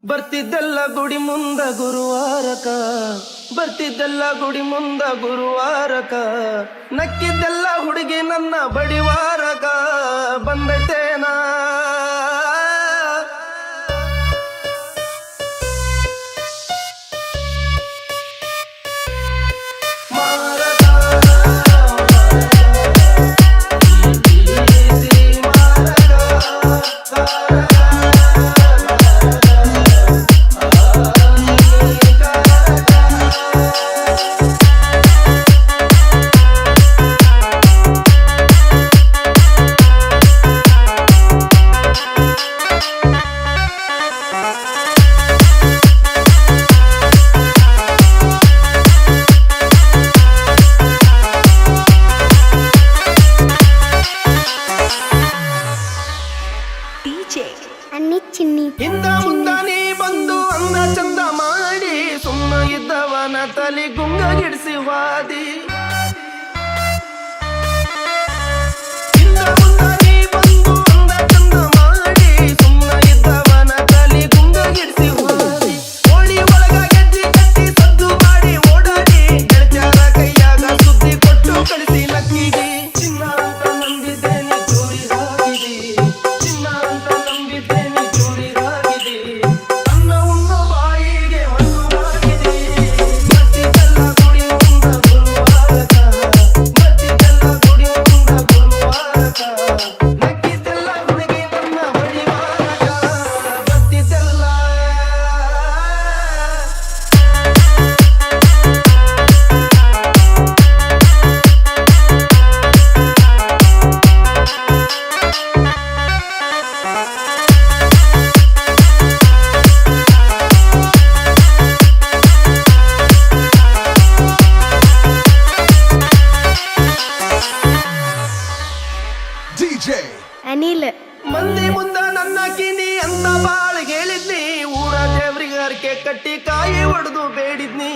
ಬರ್ತಿದ್ದೆಲ್ಲ ಗುಡಿ ಮುಂದ ಗುರುವಾರಕ, ಬರ್ತಿದ್ದೆಲ್ಲ ಗುಡಿ ಮುಂದ ಗುರುವಾರಕ, ನಕ್ಕಿದ್ದೆಲ್ಲ ಹುಡುಗಿ ನನ್ನ ಬಡಿವಾರಕ, ಬಂದೈತೇನಾ ಹಿಂದ ಮುಂದ ನೀ ಬಂದು ಅಂದ ಚಂದ ಮಾಡಿ ಸುಮ್ಮ ಇದ್ದವನ ತಲೆ ಗುಂಗಗಿಡಿಸಿ ವಾದಿ. ಹಿಂದ ಮುಂದ ನೀ ಬಂದು ಅಂದ ಚಂದ ಮಾಡಿ ಸುಮ್ಮ ಇದ್ದವನ ತಲೆ ಗುಂಗಗಿಡಿಸಿ ವಾದಿ. ಓಡಿ ಒಳಗ ಗೆಜ್ಜಿ ಕಟ್ಟಿ ಸದ್ದು ಮಾಡಿ ಓಡಾಡಿ ಗೆಳತ್ಯಾರ ಕೈಯಾಗ ಸುದ್ದಿ ಕೊಟ್ಟು ಕಳಿಸಿ ನಕ್ಕಿಗೆ. ಚಿನ್ನ ಅಂತ ನಂಬಿದ್ದೇನೆ ಚೂರಿಗಾಗಿದೆ, ಚಿನ್ನ ಅಂತ ನಂಬಿದ್ದೇನೆ ಅನಿಲ್. ಮಂದಿ ಮುಂದ ನನ್ನ ಕಿನಿ ಅಂತ ಬಾಳ್ ಹೇಳಿದ್ನಿ, ಊರ ದೇವ್ರಿಗೆ ಹರಕೆ ಕಟ್ಟಿ ಕಾಯಿ ಒಡೆದು ಬೇಡಿದ್ನಿ.